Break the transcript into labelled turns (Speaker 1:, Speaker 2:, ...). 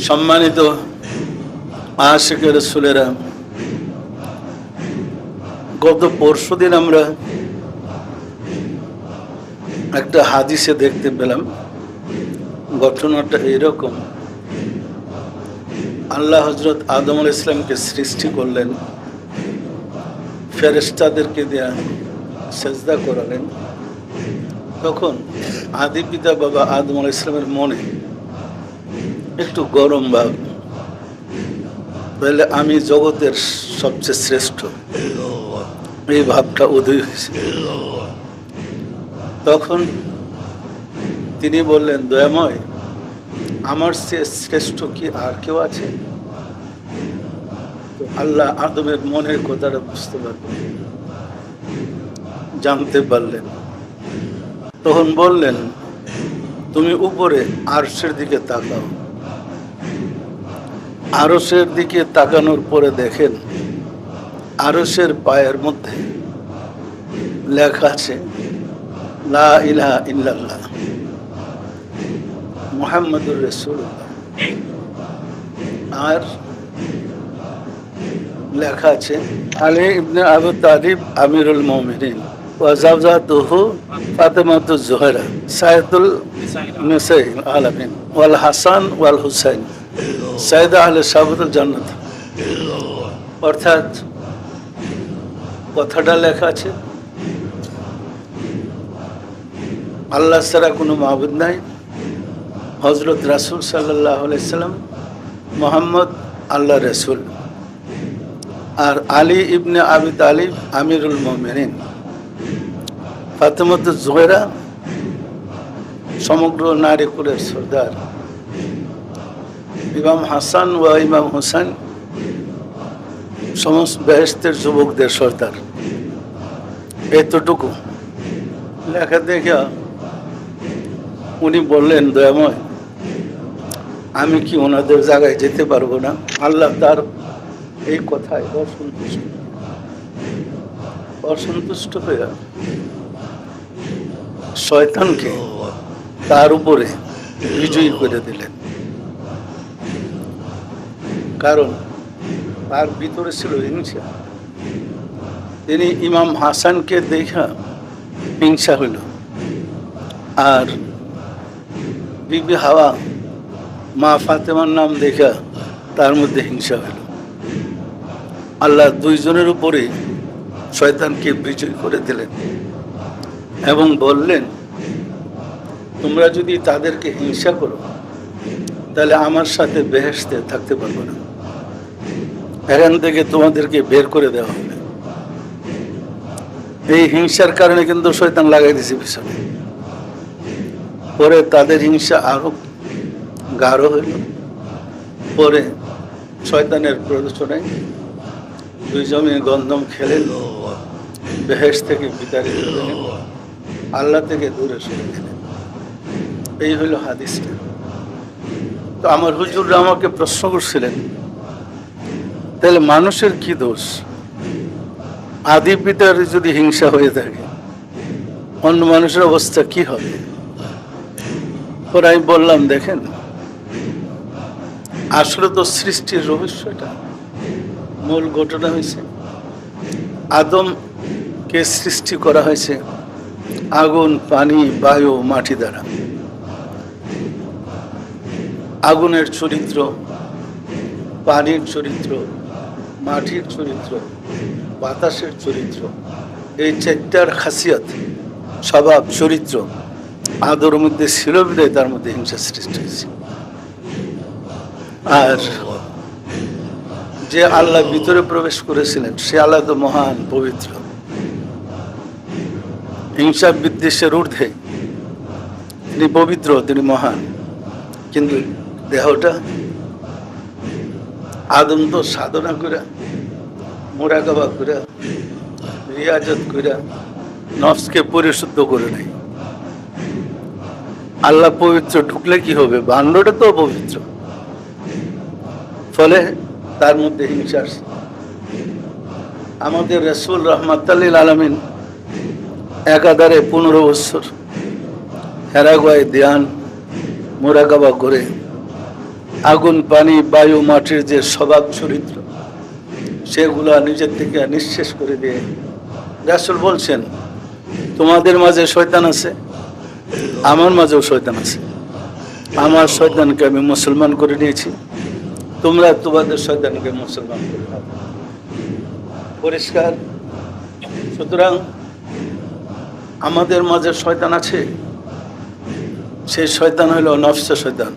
Speaker 1: সম্মানিত আশিকের রাসূলেরা, গত পরশুদিন আমরা একটা হাদিসে দেখতে পেলাম। ঘটনাটা এরকম, আল্লাহ হযরত আদম আলাইহিস সালামকে সৃষ্টি করলেন, ফেরেশতাদেরকে দিয়া সেজদা করালেন। তখন আদি পিতা বাবা আদম আলাইহিস সালামের মনে একটু গরম ভাব, তাহলে আমি জগতের সবচেয়ে শ্রেষ্ঠ, এই ভাবটা উদয় হয়েছে। তখন তিনি বললেন, দয়াময়, আমার চেয়ে শ্রেষ্ঠ কি আর কেউ আছে? আল্লাহ আদমের মনের কথাটা বুঝতে পারলেন, জানতে পারলেন। তখন বললেন, তুমি উপরে আরশের দিকে তাকাও। আরশের দিকে তাকানোর পরে দেখেন আরশের পায়ের মধ্যে লেখা আছে লা ইলাহা ইল্লাল্লাহ মুহাম্মাদুর রাসূলুল্লাহ। আর লেখা আছে আলী ইবনে আবু তালিব আমিরুল মুমিনিন ওয়া জাওজাতুহু ফাতিমাতুজ জোহরা সাইয়্যিদুল নিসাইল আলামিন ওয়াল হাসান ওয়াল হুসাইন সাইয়্যিদা আহলে সাবাতুল জান্নাত। অর্থাৎ কথাটা লেখা আছে আল্লাহ ছাড়া কোনো মাবুদ নাই, হযরত রাসূল সাল্লাল্লাহু আলাইহি সাল্লাম মুহাম্মদ আল্লাহ রাসূল, আর আলী ইবনে আবি তালিব আমিরুল মুমিনিন, ফাতিমাতুজ জোহরা সমগ্র নারী কুলের সর্দার, ইমাম হাসান ও ইমাম হুসাইন সমস্ত বেহেশতের যুবকদের সর্দার। এতটুকু লেখা দেখে উনি বললেন, দয়াময়, আমি কি ওনাদের জায়গায় যেতে পারবো না? আল্লাহ তার এই কথায় অসন্তুষ্ট হয়ে শয়তানকে তার উপরে বিজয়ী করে দিলেন। কারণ তার ভিতরে ছিল হিংসা। তিনি ইমাম হাসানকে দেখা হিংসা হইল, আর বিবি হাওয়া মা ফাতেমার নাম দেখা তার মধ্যে হিংসা হইল। আল্লাহ দুইজনের উপরে শয়তানকে বিজয় করে দিলেন এবং বললেন, তোমরা যদি তাদেরকে হিংসা করো তাহলে আমার সাথে বেহেশতে থাকতে পারবো না, এখান থেকে তোমাদেরকে বের করে দেওয়া হবে। এই হিংসার কারণে কিন্তু শয়তান লাগাই দিয়েছে পিছনে। পরে তাদের হিংসা আরো গাঢ় হইল। পরে শয়তানের প্ররোচনায় দুইজনে গন্ধম খেলেন, বেহেশত থেকে বিতাড়িত হলেন, আল্লাহ থেকে দূরে সরে গেলেন। এই হইল হাদিসটা। তো আমার হুজুররা আমাকে প্রশ্ন করছিলেন, তাহলে মানুষের কি দোষ? আদি পিতার যদি হিংসা হয়ে থাকে, অন্য মানুষের অবস্থা কি হবে? পরে আমি বললাম, দেখেন, আসলে তো সৃষ্টির রহস্যটা, মূল ঘটনা হয়েছে আদমকে সৃষ্টি করা হয়েছে আগুন, পানি, বায়ু, মাটি দ্বারা। আগুনের চরিত্র, পানির চরিত্র, মাটির চরিত্র, বাতাসের চরিত্র, এই চারটার খাসিয়ত, স্বভাব, চরিত্র আদর মধ্যে ছিল বিধায় তার মধ্যে হিংসা সৃষ্টি হয়েছে। আর যে আল্লাহ ভিতরে প্রবেশ করেছিলেন সে আল্লাহ তো মহান, পবিত্র, হিংসা বিদ্বেষের ঊর্ধ্বে। তিনি পবিত্র, তিনি মহান। কিন্তু দেহটা আদম তো সাধনা করে, মুরাকাবা করে, রিয়াজত করে নফসকে পরিশুদ্ধ করে নাই। আল্লাহ পবিত্র, ঢুকলে কি হবে? বান্ডটা তো পবিত্র, ফলে তার মধ্যে হিংসা আসে। আমাদের রাসূল রাহমাতুল লিল আলামিন একাধারে 15 বছর হেরা গুহায় ধ্যান মুরাকাবা করে আগুন, পানি, বায়ু, মাটির যে স্বভাব চরিত্র, সেগুলা নিজের থেকে নিঃশেষ করে দিয়ে রাসূল বলছেন, তোমাদের মাঝে শয়তান আছে, আমার মাঝেও শয়তান আছে। আমার শয়তানকে আমি মুসলমান করে নিয়েছি, তোমরা তোমাদের শয়তানকে মুসলমান করে নাও। পরিষ্কার। সুতরাং আমাদের মাঝে শয়তান আছে, সেই শয়তান হলো নফস শয়তান।